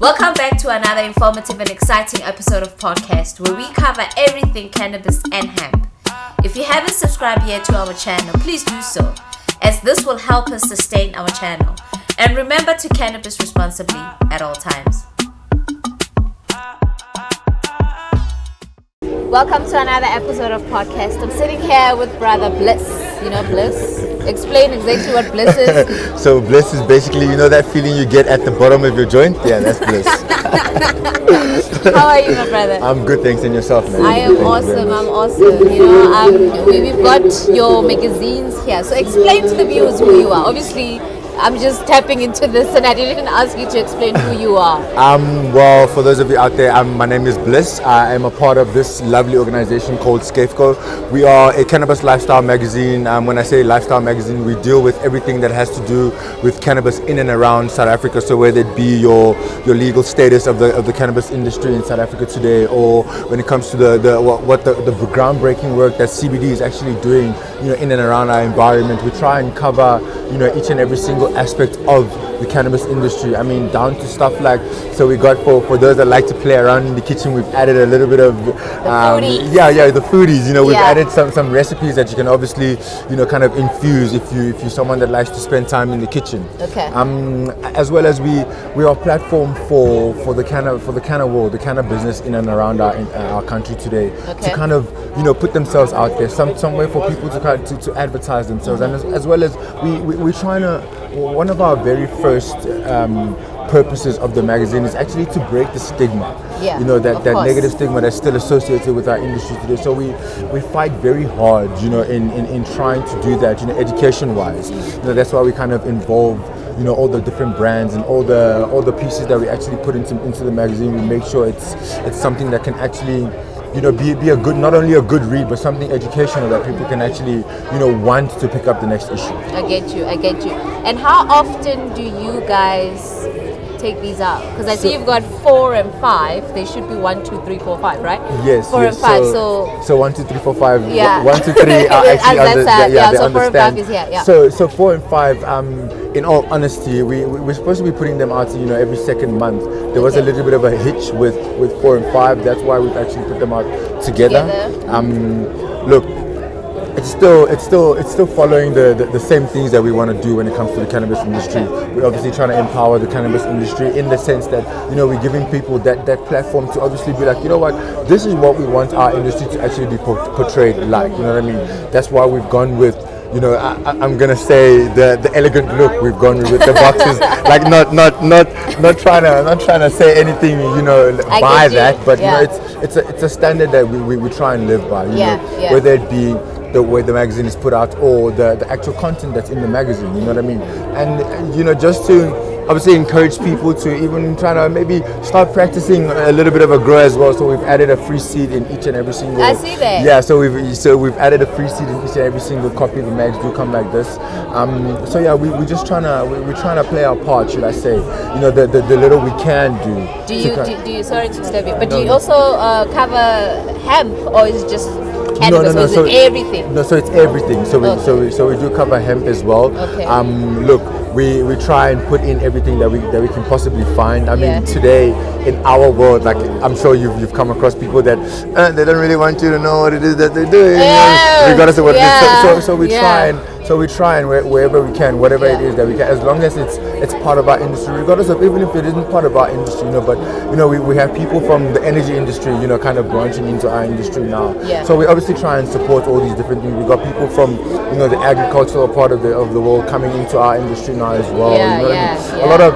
Welcome back to another informative and exciting episode of POTCAST where we cover everything cannabis and hemp. If you haven't subscribed yet to our channel, please do so, as this will help us sustain our channel. And remember to cannabis responsibly at all times. Welcome to another episode of POTCAST. I'm sitting here with brother Bliss. You know Bliss? Explain exactly what Bliss is. So Bliss is basically, you know that feeling you get at the bottom of your joint? Yeah, that's Bliss. How are you, my brother? I'm good, thanks. And yourself, man? I am awesome. I'm awesome. You know, we've got your magazines here. So explain to the viewers who you are. Obviously, I'm just tapping into this and I didn't ask you to explain who you are. Well, for those of you out there, my name is Bliss. I am a part of this lovely organization called Scape. We are a cannabis lifestyle magazine. When I say lifestyle magazine, we deal with everything that has to do with cannabis in and around South Africa. So whether it be your legal status of the cannabis industry in South Africa today, or when it comes to the groundbreaking work that CBD is actually doing, you know, in and around our environment, we try and cover, you know, each and every single aspect of the cannabis industry. I mean, down to stuff like, so we got for those that like to play around in the kitchen, we've added a little bit of the foodies. You know, we've added some recipes that you can obviously, you know, kind of infuse if you're someone that likes to spend time in the kitchen. Okay. As well as we are a platform for the canna world, the canna business in and around our country today, to kind of, you know, put themselves out there, some way for people to advertise themselves, and as well as we're trying to. One of our very first purposes of the magazine is actually to break the stigma. Yeah, you know, that negative stigma that's still associated with our industry today. So we fight very hard, you know, in trying to do that, you know, education wise. You know, that's why we kind of involve, you know, all the different brands and all the pieces that we actually put into the magazine. We make sure it's something that can actually, you know, be a good, not only a good read, but something educational that people can actually, you know, want to pick up the next issue. I get you. And how often do you guys take these out? Because I see you've got 4 and 5. They should be 1, 2, 3, 4, 5, right? Yes. 4 and 5. So 1, 2, 3, 4, 5. Yeah. 1, 2, 3 are actually they so understand. 4 and 5 is here. Yeah. So 4 and 5. In all honesty, we're supposed to be putting them out, you know, every second month. There was a little bit of a hitch with 4 and 5. That's why we've actually put them out together. Look, it's still following the same things that we want to do when it comes to the cannabis industry. We're obviously trying to empower the cannabis industry in the sense that, you know, we're giving people that platform to obviously be like, you know what, this is what we want our industry to actually be portrayed like. You know what I mean? That's why we've gone with, you know, I'm gonna say the elegant look. We've gone with the boxes, like not trying to say anything, you know, by that, but you know, it's a standard that we try and live by. You know, whether it be the way the magazine is put out or the actual content that's in the magazine. You know what I mean? And you know, just to obviously encourage people to even try to maybe start practicing a little bit of a grow as well. So we've added a free seed in each and every single. I see that. Yeah, so we've added a free seed in each and every single copy. The mags do come like this. So yeah, we're just trying to play our part, should I say? You know, the little we can do. Do you? Sorry to disturb you, but do you also cover hemp, or is it just cannabis? No. So everything. No, so it's everything. So we do cover hemp as well. Okay. Look, we try and put in everything that we can possibly find. I mean, today in our world, like I'm sure you've come across people that they don't really want you to know what it is that they're doing, regardless of what it is. So we try and wherever we can, whatever it is that we can, as long as it's part of our industry, regardless of even if it isn't part of our industry, you know. But you know, we have people from the energy industry, you know, kind of branching into our industry now. Yeah. So we obviously try and support all these different things. We've got people from, you know, the agricultural part of the world coming into our industry now as well. Yeah, you know what I mean? A lot of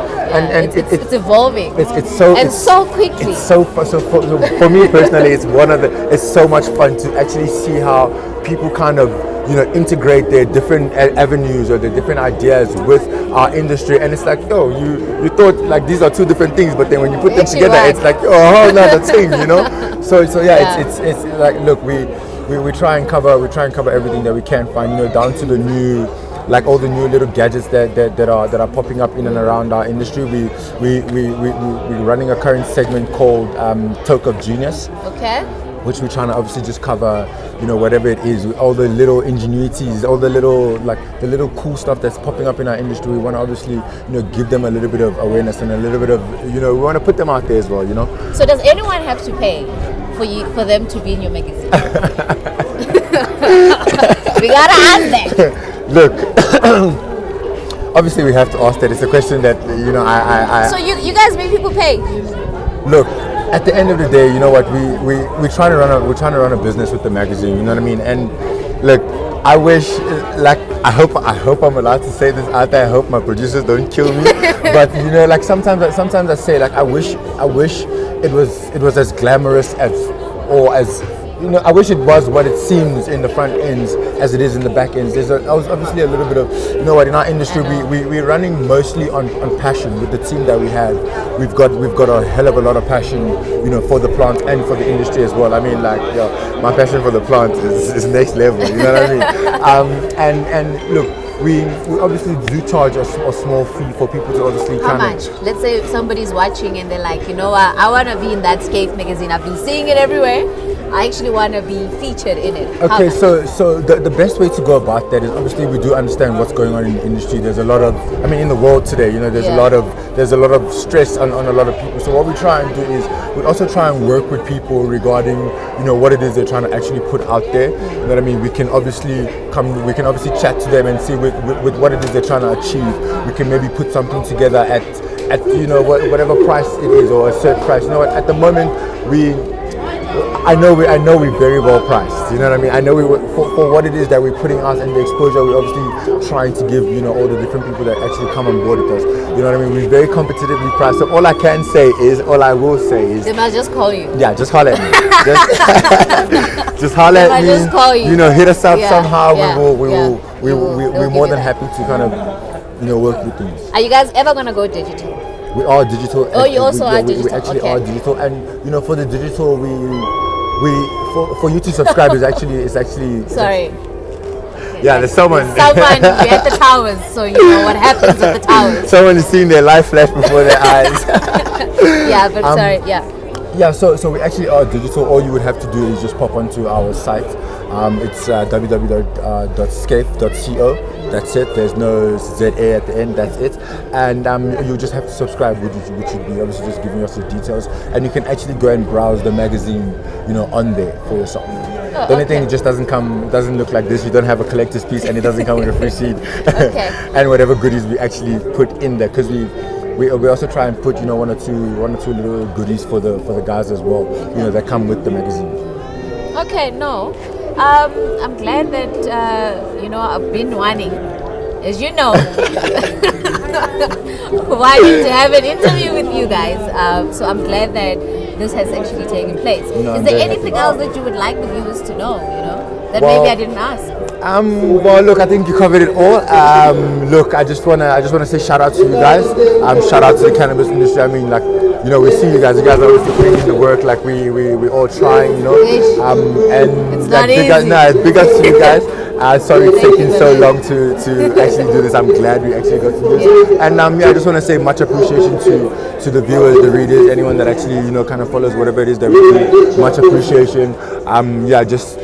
it's evolving. It's so quickly. It's so for me personally, it's so much fun to actually see how people kind of, you know, integrate their different avenues or their different ideas with our industry, and it's like, yo, you thought like these are two different things, but then when you put them together, it's like, oh, a whole nother thing, you know. So yeah, it's like, look, we try and cover everything that we can find, you know, down to the new, like all the new little gadgets that are popping up in and around our industry. We're running a current segment called Talk of Genius. Okay. which we're trying to obviously just cover, you know, whatever it is, all the little ingenuities, all the little, like, the little cool stuff that's popping up in our industry. We want to obviously, you know, give them a little bit of awareness and a little bit of, you know, we want to put them out there as well, you know. So does anyone have to pay for them to be in your magazine? We gotta ask that. Look, obviously we have to ask that. It's a question that, you know, I So you guys make people pay? Look, at the end of the day, you know what, we're trying to run a business with the magazine, you know what I mean? And look, I wish, like, I hope I'm allowed to say this out there. I hope my producers don't kill me. But you know, like, sometimes I say, like, I wish it was as glamorous as you know, I wish it was what it seems in the front ends as it is in the back ends. There's obviously a little bit of, you know what, in our industry we're running mostly on passion with the team that we have. We've got a hell of a lot of passion, you know, for the plant and for the industry as well. I mean, like, yo, my passion for the plant is next level, you know what I mean? And look, we obviously do charge a small fee for people to obviously How much? Let's say somebody's watching and they're like, you know what, I want to be in that Scape magazine. I've been seeing it everywhere. I actually want to be featured in it. Okay, so the best way to go about that is, obviously we do understand what's going on in the industry. There's a lot of, I mean, in the world today, you know, there's a lot of stress on a lot of people. So what we try and do is we also try and work with people regarding, you know, what it is they're trying to actually put out there. You know what I mean? We can obviously chat to them and see with what it is they're trying to achieve. We can maybe put something together at you know, whatever price it is, or a certain price. You know what? At the moment I know we're very well priced. You know what I mean? I know for what it is that we're putting out and the exposure we're obviously trying to give, you know, all the different people that actually come on board with us. You know what I mean? We're very competitively priced. So all I will say is, they must just call you. Yeah, just holler at me. Just holler at me. Just call you. You know, hit us up somehow. Yeah. We're more than happy to kind of, you know, work with things. Are you guys ever gonna go digital? We are digital. Oh, you also are digital. We actually are digital, and you know, for the digital, for you to subscribe is actually Sorry. Yeah, there's someone. You're at the towers, so you know what happens at the towers. Someone is seeing their life flash before their eyes. Yeah, but sorry, yeah. Yeah, so we actually are digital. All you would have to do is just pop onto our site. It's www.scape.co. That's it. There's no ZA at the end. That's it. And you just have to subscribe, which would be obviously just giving us the details. And you can actually go and browse the magazine, you know, on there for yourself. The only thing, it just doesn't look like this. You don't have a collector's piece, and it doesn't come with a free seed. Okay. And whatever goodies we actually put in there, because we also try and put, you know, one or two little goodies for the guys as well, you know, that come with the magazine. Okay, no. I'm glad that you know, I've been wanting, as you know, wanting to have an interview with you guys. So I'm glad that this has actually taken place. No, is there anything else that you would like the viewers to know? You know, that maybe I didn't ask. Well, look, I think you covered it all. Look, I just wanna say shout out to you guys. Shout out to the cannabis industry. I mean, like, you know, we see you guys. You guys are obviously putting in the work. Like we all trying, you know. And it's like, not easy. Big ups to you guys. Sorry it's taking so long to actually do this. I'm glad we actually got to do this. And I just want to say much appreciation to the viewers, the readers, anyone that actually, you know, kind of follows whatever it is that we do. Much appreciation. Just,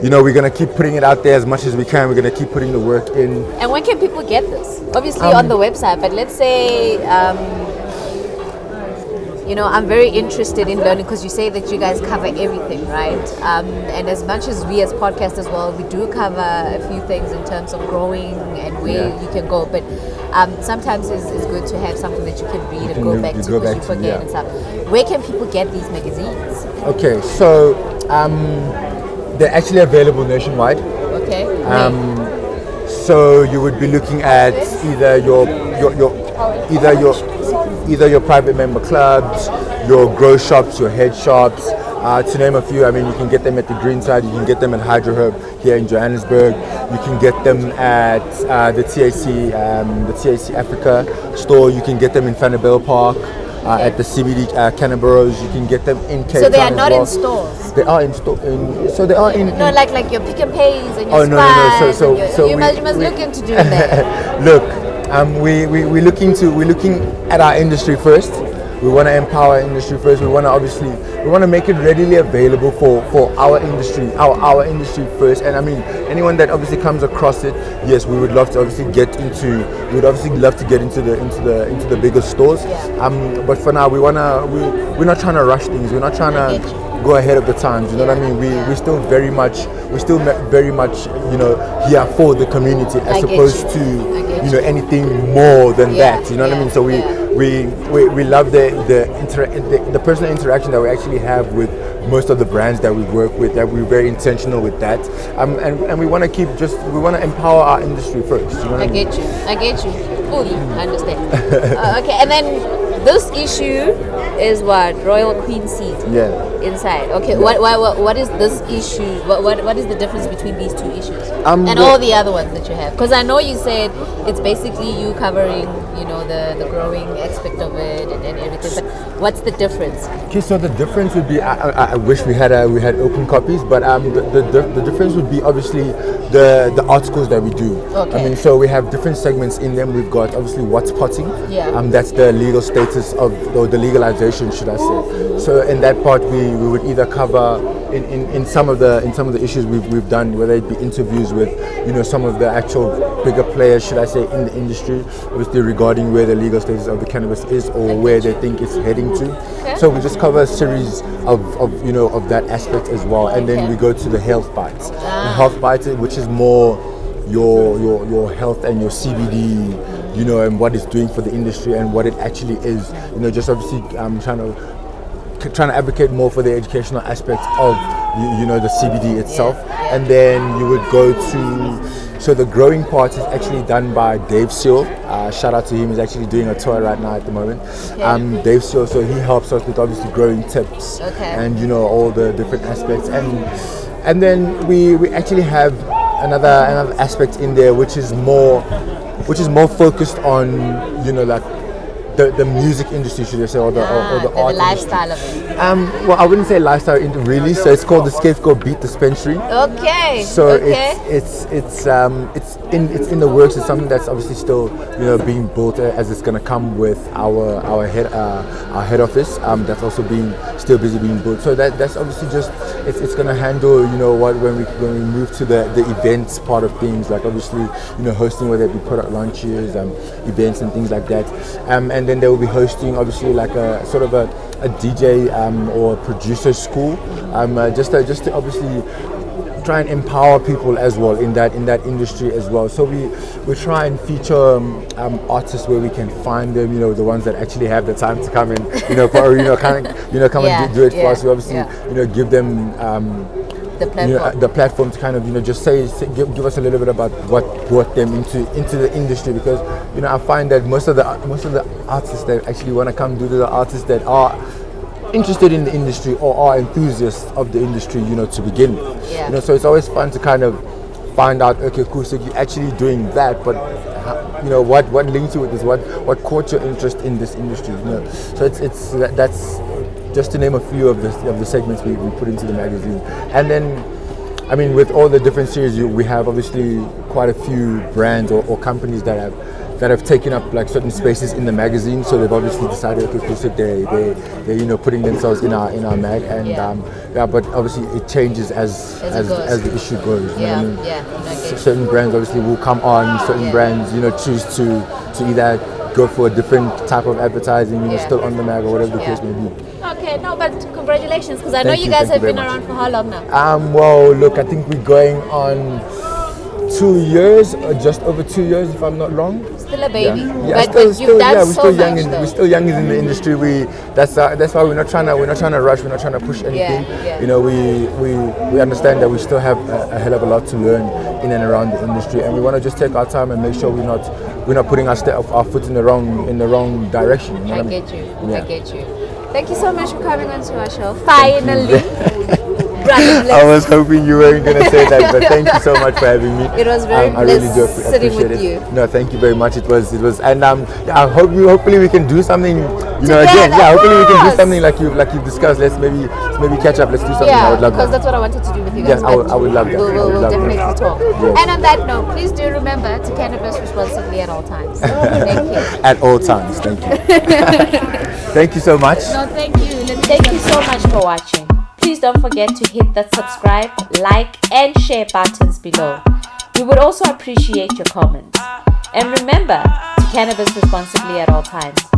you know, we're gonna keep putting it out there as much as we can. We're gonna keep putting the work in. And when can people get this? Obviously on the website, but let's say, you know, I'm very interested in learning, because you say that you guys cover everything, right? And as much as we as podcast as well, we do cover a few things in terms of growing and where you can go. But sometimes it's good to have something that you can read and go back to, because you forget and stuff. Where can people get these magazines? Okay, so they're actually available nationwide. Okay. So you would be looking at either your private member clubs, your grow shops, your head shops, to name a few. I mean, you can get them at the Greenside, you can get them at Hydro Herb here in Johannesburg, you can get them at the TAC Africa store, you can get them in Fannabelle Park, at the CBD Cannabis, you can get them in Cape Town. So they are not in stores? They are in store. So they are in. No, like your Pick and Pays and your Spice. So you must look into doing that. Look, we're looking at our industry first. we want to empower industry first. We want to make it readily available for our industry, our industry first. And I mean, anyone that obviously comes across it, yes, we would love to obviously get into the bigger stores. But for now, we're not trying to rush things. We're not trying to go ahead of the times, you know what I mean? We're still very much, you know, here for the community as opposed to, you know, anything more than that, you know what I mean? So we love the personal interaction that we actually have with most of the brands that we work with, that we're very intentional with that. And we want to empower our industry first, you know what I mean? I get you. Fully understand. Okay, and then this issue is what? Royal Queen seed. Yeah. Inside. Okay. Yeah. What is this issue? What is the difference between these two issues and all the other ones that you have? Because I know you said it's basically you covering, you know, the growing aspect of it and everything. But what's the difference? Okay, so the difference would be I wish we had open copies, but the difference would be obviously the articles that we do. Okay. I mean, so we have different segments in them. We've got obviously what's potting. Yeah. That's the legal status or the legalization, should I say? So in that part, we would either cover in some of the issues we've done, whether it be interviews with, you know, some of the actual bigger players, should I say, in the industry, obviously regarding where the legal status of the cannabis is or where they think it's heading to. Okay. So we just cover a series of you know, of that aspect as well, and then we go to the health bites. The health bites, which is more your health and your CBD, you know, and what it's doing for the industry and what it actually is. You know, just obviously trying to advocate more for the educational aspect of you know, the CBD itself. And then you would go to, so the growing part is actually done by Dave Seal. Shout out to him. He's actually doing a tour right now at the moment. Dave Seal, so he helps us with obviously growing tips and, you know, all the different aspects. And then we actually have another aspect in there which is more focused on, you know, like the music industry, should I say, or the art lifestyle industry. of it. Well, I wouldn't say lifestyle really. So it's called the Scape Beat Dispensary. Okay. So it's in the works. It's something that's obviously still, you know, being built as it's going to come with our head office. That's also still busy being built. So that's obviously just it's going to handle, you know, what when we move to the events part of things, like obviously, you know, hosting, whether it be product launches, events and things like that. And then they will be hosting obviously like a sort of a DJ or producer school, just to obviously try and empower people as well in that industry as well. So we try and feature artists where we can find them, you know, the ones that actually have the time to come and, you know, come and do it for us. We obviously, you know, give them the platform. You know, the platform to kind of, you know, just give us a little bit about what brought them into the industry, because, you know, I find that most of the artists that actually want to come do the artists that are interested in the industry or are enthusiasts of the industry, you know, to begin with. You know, so it's always fun to kind of find out, okay, cool, so you're actually doing that, but you know, what links you with this, what caught your interest in this industry, you know. So that's just to name a few of the segments we put into the magazine. And then, I mean, with all the different series, we have obviously quite a few brands or companies that have taken up like certain spaces in the magazine. So they've obviously decided, okay, so they're you know, putting themselves in our mag, and but obviously it changes as the issue goes. You know what I mean? Certain brands obviously will come on. Certain brands, you know, choose to either go for a different type of advertising, you know, still on the mag or whatever the case may be. Okay, no, but congratulations, because I know you guys have been around for how long now? Well, look, I think we're going on 2 years, or just over 2 years, if I'm not wrong. Still a baby, but you've done so much. We're still young in the industry. That's why we're not trying to rush. We're not trying to push anything. You know, we understand that we still have a hell of a lot to learn in and around the industry, and we want to just take our time and make sure we're not putting our foot in the wrong direction. You know I get you. Thank you so much for coming on to our show. Finally. I was hoping you weren't going to say that, but thank you so much for having me. It was very I really do sitting appreciate with it. you. No, thank you very much. It was, and I hopefully we can do something. You know, Together, again, hopefully we can do something like you've discussed. Let's maybe catch up. Let's do something. I would love that. Because that's what I wanted to do with you guys. Yes, I would love that. We'll definitely talk. Yes. And on that note, please do remember to cannabis responsibly at all times. Thank you. At all times. Thank you. Thank you so much. No, thank you. Thank you so much for watching. Please don't forget to hit that subscribe, like, and share buttons below. We would also appreciate your comments. And remember to cannabis responsibly at all times.